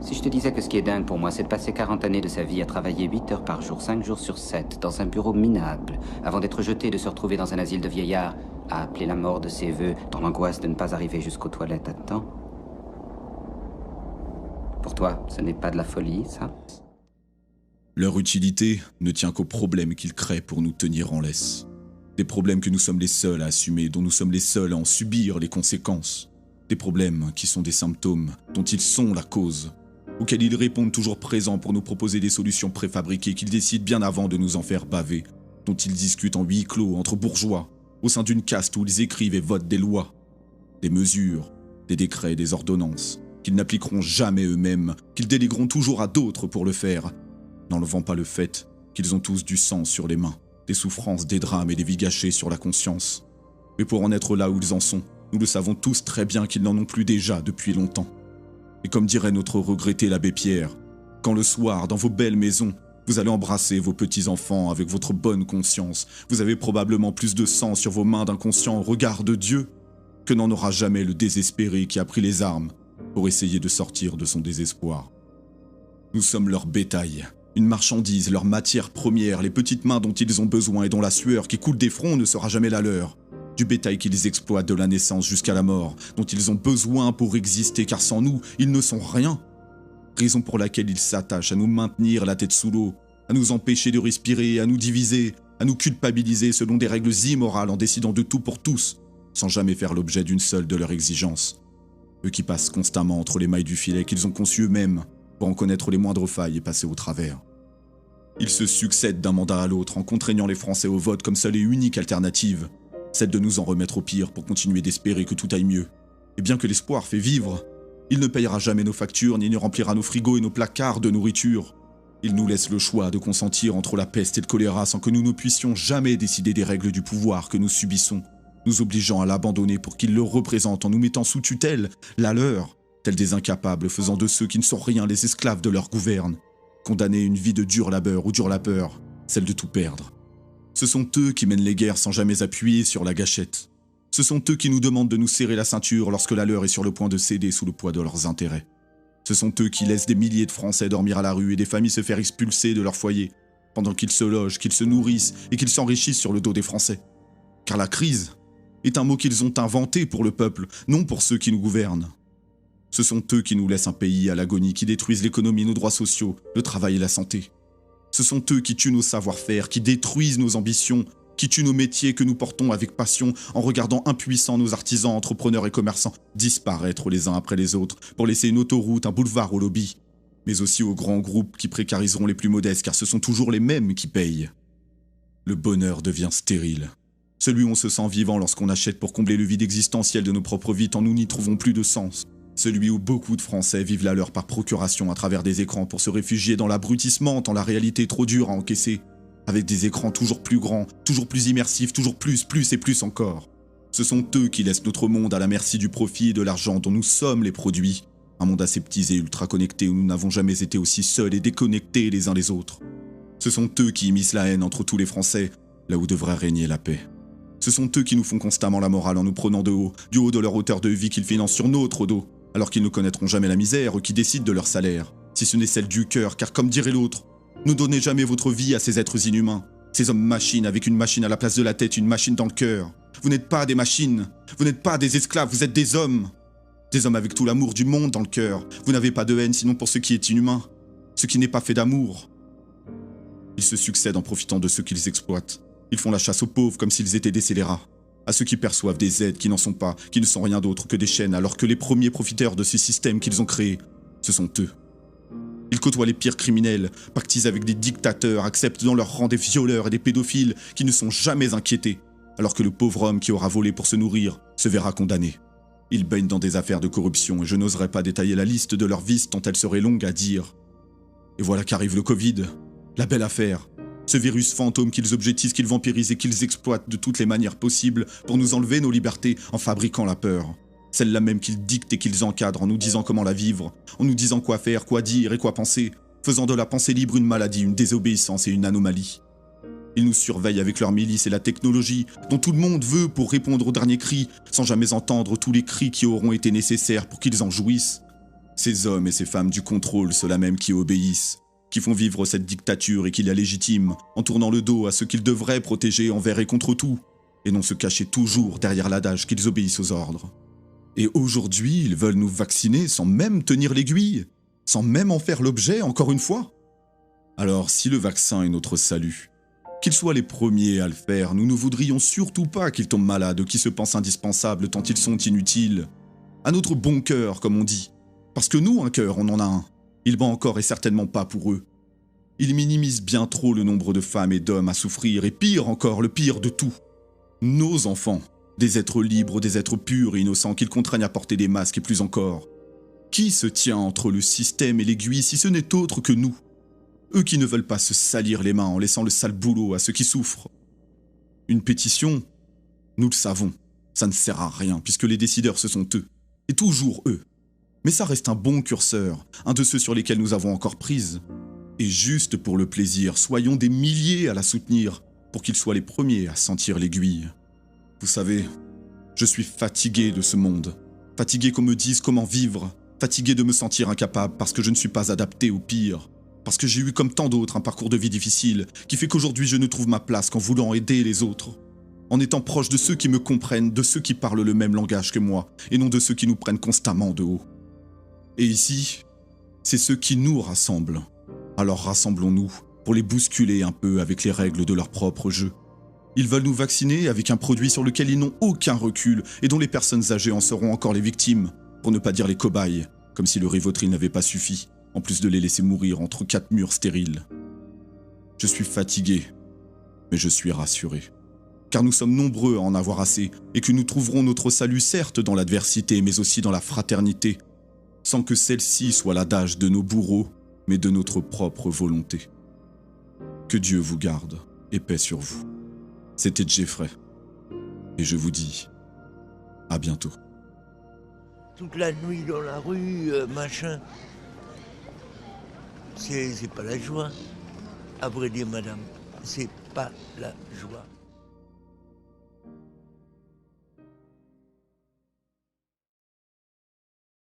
Si je te disais que ce qui est dingue pour moi, c'est de passer 40 années de sa vie à travailler 8 heures par jour, 5 jours sur 7, dans un bureau minable, avant d'être jeté et de se retrouver dans un asile de vieillards, à appeler la mort de ses voeux, dans l'angoisse de ne pas arriver jusqu'aux toilettes à temps. Pour toi, ce n'est pas de la folie, ça? Leur utilité ne tient qu'aux problèmes qu'ils créent pour nous tenir en laisse. Des problèmes que nous sommes les seuls à assumer, dont nous sommes les seuls à en subir les conséquences. Des problèmes qui sont des symptômes, dont ils sont la cause, auxquels ils répondent toujours présents pour nous proposer des solutions préfabriquées qu'ils décident bien avant de nous en faire baver, dont ils discutent en huis clos entre bourgeois, au sein d'une caste où ils écrivent et votent des lois, des mesures, des décrets, des ordonnances, qu'ils n'appliqueront jamais eux-mêmes, qu'ils délégueront toujours à d'autres pour le faire, n'enlevant pas le fait qu'ils ont tous du sang sur les mains, des souffrances, des drames et des vies gâchées sur la conscience. Mais pour en être là où ils en sont, nous le savons tous très bien qu'ils n'en ont plus déjà depuis longtemps. Et comme dirait notre regretté l'abbé Pierre, quand le soir, dans vos belles maisons, vous allez embrasser vos petits-enfants avec votre bonne conscience, vous avez probablement plus de sang sur vos mains d'inconscient au regard de Dieu que n'en aura jamais le désespéré qui a pris les armes pour essayer de sortir de son désespoir. Nous sommes leur bétail, une marchandise, leur matière première, les petites mains dont ils ont besoin et dont la sueur qui coule des fronts ne sera jamais la leur. Du bétail qu'ils exploitent de la naissance jusqu'à la mort, dont ils ont besoin pour exister, car sans nous, ils ne sont rien. Raison pour laquelle ils s'attachent à nous maintenir la tête sous l'eau, à nous empêcher de respirer, à nous diviser, à nous culpabiliser selon des règles immorales en décidant de tout pour tous, sans jamais faire l'objet d'une seule de leurs exigences. Eux qui passent constamment entre les mailles du filet qu'ils ont conçu eux-mêmes, pour en connaître les moindres failles et passer au travers. Ils se succèdent d'un mandat à l'autre en contraignant les Français au vote comme seule et unique alternative, celle de nous en remettre au pire pour continuer d'espérer que tout aille mieux. Et bien que l'espoir fait vivre, il ne payera jamais nos factures ni ne remplira nos frigos et nos placards de nourriture. Il nous laisse le choix de consentir entre la peste et le choléra sans que nous ne puissions jamais décider des règles du pouvoir que nous subissons, nous obligeant à l'abandonner pour qu'il le représente en nous mettant sous tutelle, la leur, tels des incapables faisant de ceux qui ne sont rien les esclaves de leur gouverne, condamnés à une vie de dur labeur ou dure la peur, celle de tout perdre. Ce sont eux qui mènent les guerres sans jamais appuyer sur la gâchette. Ce sont eux qui nous demandent de nous serrer la ceinture lorsque la leur est sur le point de céder sous le poids de leurs intérêts. Ce sont eux qui laissent des milliers de Français dormir à la rue et des familles se faire expulser de leur foyer, pendant qu'ils se logent, qu'ils se nourrissent et qu'ils s'enrichissent sur le dos des Français. Car la crise est un mot qu'ils ont inventé pour le peuple, non pour ceux qui nous gouvernent. Ce sont eux qui nous laissent un pays à l'agonie, qui détruisent l'économie, nos droits sociaux, le travail et la santé. Ce sont eux qui tuent nos savoir-faire, qui détruisent nos ambitions, qui tuent nos métiers que nous portons avec passion en regardant impuissants nos artisans, entrepreneurs et commerçants disparaître les uns après les autres pour laisser une autoroute, un boulevard au lobby, mais aussi aux grands groupes qui précariseront les plus modestes car ce sont toujours les mêmes qui payent. Le bonheur devient stérile. Celui où on se sent vivant lorsqu'on achète pour combler le vide existentiel de nos propres vies tant nous n'y trouvons plus de sens. Celui où beaucoup de Français vivent la leur par procuration à travers des écrans pour se réfugier dans l'abrutissement tant la réalité est trop dure à encaisser, avec des écrans toujours plus grands, toujours plus immersifs, toujours plus et plus encore. Ce sont eux qui laissent notre monde à la merci du profit et de l'argent dont nous sommes les produits, un monde aseptisé, ultra connecté où nous n'avons jamais été aussi seuls et déconnectés les uns les autres. Ce sont eux qui immiscent la haine entre tous les Français, là où devrait régner la paix. Ce sont eux qui nous font constamment la morale en nous prenant de haut, du haut de leur hauteur de vie qu'ils financent sur notre dos, alors qu'ils ne connaîtront jamais la misère, eux qui décident de leur salaire, si ce n'est celle du cœur, car comme dirait l'autre, ne donnez jamais votre vie à ces êtres inhumains, ces hommes-machines avec une machine à la place de la tête, une machine dans le cœur. Vous n'êtes pas des machines, vous n'êtes pas des esclaves, vous êtes des hommes avec tout l'amour du monde dans le cœur. Vous n'avez pas de haine sinon pour ce qui est inhumain, ce qui n'est pas fait d'amour. Ils se succèdent en profitant de ceux qu'ils exploitent. Ils font la chasse aux pauvres comme s'ils étaient des scélérats, à ceux qui perçoivent des aides qui n'en sont pas, qui ne sont rien d'autre que des chaînes, alors que les premiers profiteurs de ces systèmes qu'ils ont créés, ce sont eux. Ils côtoient les pires criminels, pactisent avec des dictateurs, acceptent dans leur rang des violeurs et des pédophiles qui ne sont jamais inquiétés, alors que le pauvre homme qui aura volé pour se nourrir se verra condamné. Ils baignent dans des affaires de corruption et je n'oserais pas détailler la liste de leurs vices tant elle serait longue à dire. Et voilà qu'arrive le Covid, la belle affaire. Ce virus fantôme qu'ils objectisent, qu'ils vampirisent et qu'ils exploitent de toutes les manières possibles pour nous enlever nos libertés en fabriquant la peur. Celle-là même qu'ils dictent et qu'ils encadrent en nous disant comment la vivre, en nous disant quoi faire, quoi dire et quoi penser, faisant de la pensée libre une maladie, une désobéissance et une anomalie. Ils nous surveillent avec leur milice et la technologie dont tout le monde veut pour répondre aux derniers cris, sans jamais entendre tous les cris qui auront été nécessaires pour qu'ils en jouissent. Ces hommes et ces femmes du contrôle, ceux-là même qui obéissent, qui font vivre cette dictature et qui la légitiment, en tournant le dos à ceux qu'ils devraient protéger envers et contre tout, et non se cacher toujours derrière l'adage qu'ils obéissent aux ordres. Et aujourd'hui, ils veulent nous vacciner sans même tenir l'aiguille, sans même en faire l'objet, encore une fois. Alors, si le vaccin est notre salut, qu'ils soient les premiers à le faire, nous ne voudrions surtout pas qu'ils tombent malades ou qu'ils se pensent indispensables tant ils sont inutiles. À notre bon cœur, comme on dit. Parce que nous, un cœur, on en a un. Il bat encore et certainement pas pour eux. Ils minimisent bien trop le nombre de femmes et d'hommes à souffrir, et pire encore, le pire de tout. Nos enfants, des êtres libres, des êtres purs et innocents qu'ils contraignent à porter des masques et plus encore. Qui se tient entre le système et l'aiguille si ce n'est autre que nous? Eux qui ne veulent pas se salir les mains en laissant le sale boulot à ceux qui souffrent. Une pétition, nous le savons, ça ne sert à rien puisque les décideurs ce sont eux, et toujours eux. Mais ça reste un bon curseur, un de ceux sur lesquels nous avons encore prise. Et juste pour le plaisir, soyons des milliers à la soutenir pour qu'ils soient les premiers à sentir l'aiguille. Vous savez, je suis fatigué de ce monde, fatigué qu'on me dise comment vivre, fatigué de me sentir incapable parce que je ne suis pas adapté au pire. Parce que j'ai eu comme tant d'autres un parcours de vie difficile qui fait qu'aujourd'hui je ne trouve ma place qu'en voulant aider les autres. En étant proche de ceux qui me comprennent, de ceux qui parlent le même langage que moi, et non de ceux qui nous prennent constamment de haut. Et ici, c'est ceux qui nous rassemblent. Alors rassemblons-nous pour les bousculer un peu avec les règles de leur propre jeu. Ils veulent nous vacciner avec un produit sur lequel ils n'ont aucun recul et dont les personnes âgées en seront encore les victimes, pour ne pas dire les cobayes, comme si le Rivotril n'avait pas suffi. En plus de les laisser mourir entre 4 murs stériles. Je suis fatigué, mais je suis rassuré. Car nous sommes nombreux à en avoir assez, et que nous trouverons notre salut certes dans l'adversité, mais aussi dans la fraternité, sans que celle-ci soit l'adage de nos bourreaux, mais de notre propre volonté. Que Dieu vous garde, et paix sur vous. C'était Jeffrey, et je vous dis à bientôt. Toute la nuit dans la rue, machin... C'est pas la joie, à vrai dire, madame. C'est pas la joie.